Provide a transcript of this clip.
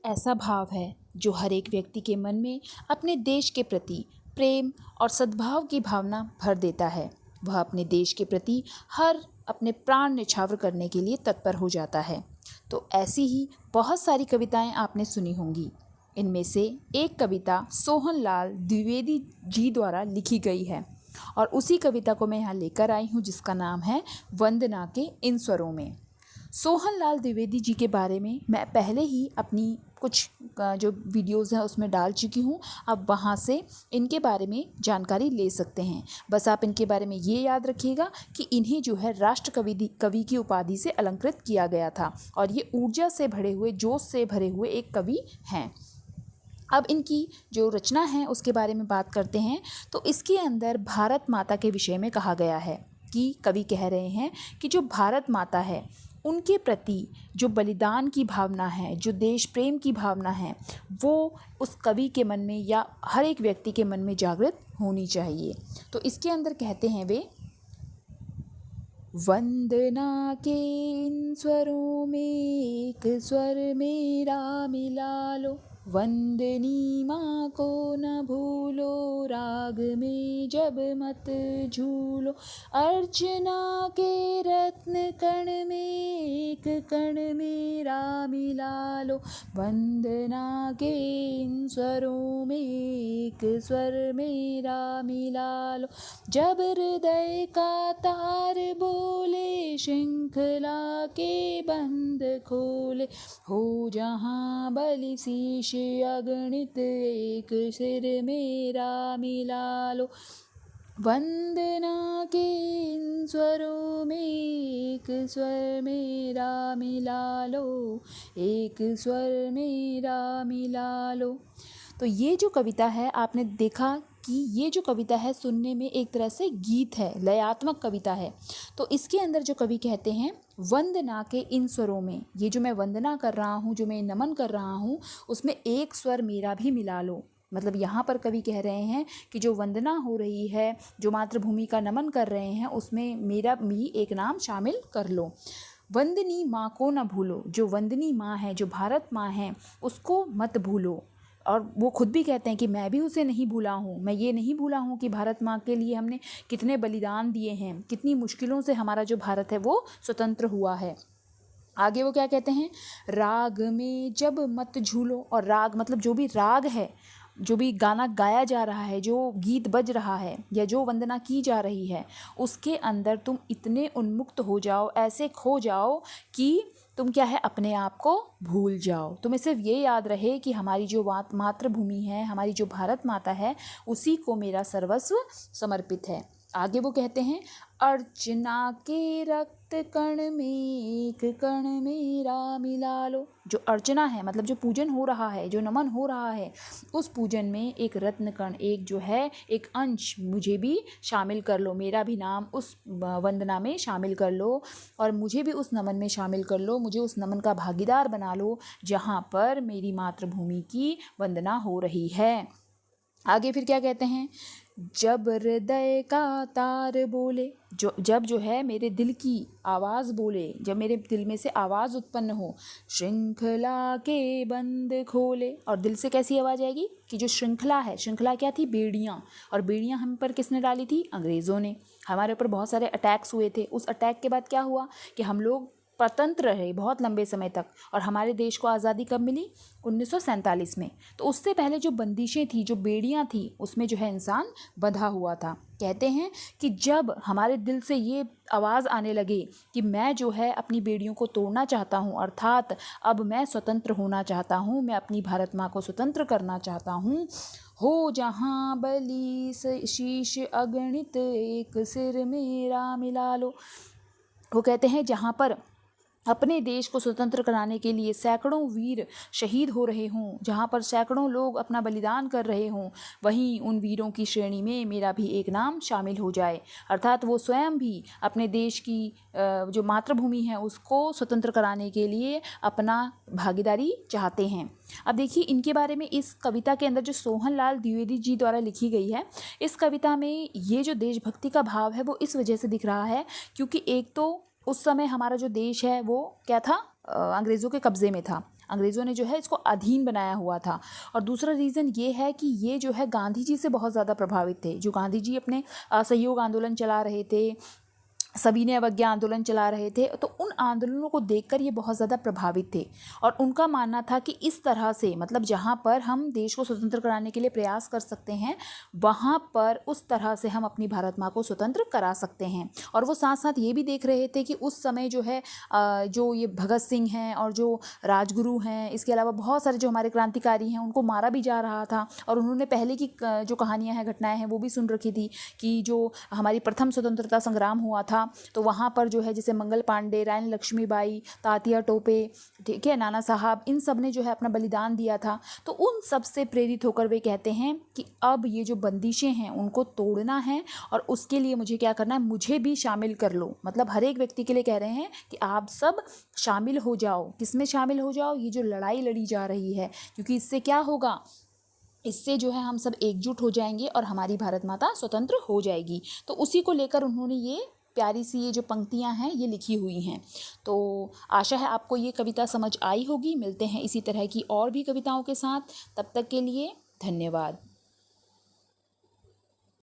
ऐसा भाव है जो हर एक व्यक्ति के मन में अपने देश के प्रति प्रेम और सद्भाव की भावना भर देता है। वह अपने देश के प्रति हर अपने प्राण न्यौछावर करने के लिए तत्पर हो जाता है। तो ऐसी ही बहुत सारी कविताएं आपने सुनी होंगी। इनमें से एक कविता सोहनलाल द्विवेदी जी द्वारा लिखी गई है और उसी कविता को मैं यहाँ लेकर आई हूँ, जिसका नाम है वंदना के इन स्वरों में। सोहनलाल द्विवेदी जी के बारे में मैं पहले ही अपनी कुछ जो वीडियोज़ हैं उसमें डाल चुकी हूँ। आप वहाँ से इनके बारे में जानकारी ले सकते हैं। बस आप इनके बारे में ये याद रखिएगा कि इन्हें जो है राष्ट्र कवि की उपाधि से अलंकृत किया गया था और ये ऊर्जा से भरे हुए, जोश से भरे हुए एक कवि हैं। अब इनकी जो रचना है उसके बारे में बात करते हैं। तो इसके अंदर भारत माता के विषय में कहा गया है कि कवि कह रहे हैं कि जो भारत माता है उनके प्रति जो बलिदान की भावना है, जो देश प्रेम की भावना है, वो उस कवि के मन में या हर एक व्यक्ति के मन में जागृत होनी चाहिए। तो इसके अंदर कहते हैं वे, वंदना के इन स्वरों में एक स्वर मेरा मिला लो, वंदनी माँ को न भूलो, राग में जब मत झूलो, अर्चना के रत्न कण में एक कण मेरा मिला लो, वंदना के इन स्वरों में एक स्वर मेरा मिला लो, जब हृदय का तार बोले, श्रृंखला के बंद खोले, हो जहाँ बलि शीश अगणित, एक सिर मेरा मिला लो, वंदना के इन स्वरों में एक स्वर मेरा मिला लो, एक स्वर मेरा मिला लो। तो ये जो कविता है, आपने देखा कि ये जो कविता है सुनने में एक तरह से गीत है, लयात्मक कविता है। तो इसके अंदर जो कवि कहते हैं, वंदना के इन स्वरों में, ये जो मैं वंदना कर रहा हूँ, जो मैं नमन कर रहा हूँ, उसमें एक स्वर मेरा भी मिला लो। मतलब यहाँ पर कवि कह रहे हैं कि जो वंदना हो रही है, जो मातृभूमि का नमन कर रहे हैं, उसमें मेरा भी एक नाम शामिल कर लो। वंदनी माँ को न भूलो, जो वंदनी माँ है, जो भारत माँ है, उसको मत भूलो। और वो खुद भी कहते हैं कि मैं भी उसे नहीं भूला हूँ, मैं ये नहीं भूला हूँ कि भारत माँ के लिए हमने कितने बलिदान दिए हैं, कितनी मुश्किलों से हमारा जो भारत है वो स्वतंत्र हुआ है। आगे वो क्या कहते हैं, राग में जब मत झूलो, और राग मतलब जो भी राग है, जो भी गाना गाया जा रहा है, जो गीत बज रहा है या जो वंदना की जा रही है, उसके अंदर तुम इतने उन्मुक्त हो जाओ, ऐसे खो जाओ कि तुम क्या है अपने आप को भूल जाओ। तुम्हें सिर्फ ये याद रहे कि हमारी जो मातृभूमि है, हमारी जो भारत माता है, उसी को मेरा सर्वस्व समर्पित है। आगे वो कहते हैं, अर्चना के रक्त कण में एक कण मेरा मिला लो। जो अर्चना है मतलब जो पूजन हो रहा है, जो नमन हो रहा है, उस पूजन में एक रत्न कण, एक जो है एक अंश मुझे भी शामिल कर लो, मेरा भी नाम उस वंदना में शामिल कर लो और मुझे भी उस नमन में शामिल कर लो, मुझे उस नमन का भागीदार बना लो जहाँ पर मेरी मातृभूमि की वंदना हो रही है। आगे फिर क्या कहते हैं, जब हृदय का तार बोले, जब जो है मेरे दिल की आवाज़ बोले, जब मेरे दिल में से आवाज़ उत्पन्न हो, श्रृंखला के बंद खोले, और दिल से कैसी आवाज़ आएगी कि जो श्रृंखला है, श्रृंखला क्या थी, बेड़ियाँ, और बेड़ियाँ हम पर किसने डाली थी, अंग्रेज़ों ने। हमारे ऊपर बहुत सारे अटैक्स हुए थे, उस अटैक के बाद क्या हुआ कि हम लोग स्वतंत्र रहे बहुत लंबे समय तक, और हमारे देश को आज़ादी कब मिली, 1947 में। तो उससे पहले जो बंदिशें थी, जो बेड़ियाँ थी, उसमें जो है इंसान बंधा हुआ था। कहते हैं कि जब हमारे दिल से ये आवाज़ आने लगे कि मैं जो है अपनी बेड़ियों को तोड़ना चाहता हूँ, अर्थात अब मैं स्वतंत्र होना चाहता हूँ, मैं अपनी भारत माँ को स्वतंत्र करना चाहता हूँ, हो जहाँ बलि शीश अगणित, एक सिर मेरा मिला लो। वो कहते हैं जहाँ पर अपने देश को स्वतंत्र कराने के लिए सैकड़ों वीर शहीद हो रहे हों, जहाँ पर सैकड़ों लोग अपना बलिदान कर रहे हों, वहीं उन वीरों की श्रेणी में मेरा भी एक नाम शामिल हो जाए। अर्थात वो स्वयं भी अपने देश की जो मातृभूमि है उसको स्वतंत्र कराने के लिए अपना भागीदारी चाहते हैं। अब देखिए इनके बारे में इस कविता के अंदर जो सोहनलाल द्विवेदी जी द्वारा लिखी गई है, इस कविता में ये जो देशभक्ति का भाव है वो इस वजह से दिख रहा है क्योंकि एक तो उस समय हमारा जो देश है वो क्या था, अंग्रेज़ों के कब्ज़े में था। अंग्रेज़ों ने जो है इसको अधीन बनाया हुआ था। और दूसरा रीज़न ये है कि ये जो है गांधी जी से बहुत ज़्यादा प्रभावित थे। जो गांधी जी अपने असहयोग आंदोलन चला रहे थे, सविनय अवज्ञा आंदोलन चला रहे थे, तो उन आंदोलनों को देखकर ये बहुत ज़्यादा प्रभावित थे। और उनका मानना था कि इस तरह से, मतलब जहाँ पर हम देश को स्वतंत्र कराने के लिए प्रयास कर सकते हैं, वहाँ पर उस तरह से हम अपनी भारत माँ को स्वतंत्र करा सकते हैं। और वो साथ साथ ये भी देख रहे थे कि उस समय जो है जो ये भगत सिंह हैं और जो राजगुरु हैं, इसके अलावा बहुत सारे जो हमारे क्रांतिकारी हैं, उनको मारा भी जा रहा था। और उन्होंने पहले की जो कहानियाँ हैं, घटनाएँ हैं, वो भी सुन रखी थी कि जो हमारी प्रथम स्वतंत्रता संग्राम हुआ था, तो वहाँ पर जो है जैसे मंगल पांडे, रानी लक्ष्मीबाई, तात्या टोपे, ठीक है, नाना साहब, इन सब ने जो है अपना बलिदान दिया था। तो उन सब से प्रेरित होकर वे कहते हैं कि अब ये जो बंदिशें हैं उनको तोड़ना है, और उसके लिए मुझे क्या करना है, मुझे भी शामिल कर लो। मतलब हर एक व्यक्ति के लिए कह रहे हैं कि आप सब शामिल हो जाओ। किसमें शामिल हो जाओ? ये जो लड़ाई लड़ी जा रही है, क्योंकि इससे क्या होगा, इससे जो है हम सब एकजुट हो जाएंगे और हमारी भारत माता स्वतंत्र हो जाएगी। तो उसी को लेकर उन्होंने ये प्यारी सी ये जो पंक्तियां हैं ये लिखी हुई हैं। तो आशा है आपको ये कविता समझ आई होगी। मिलते हैं इसी तरह की और भी कविताओं के साथ, तब तक के लिए धन्यवाद।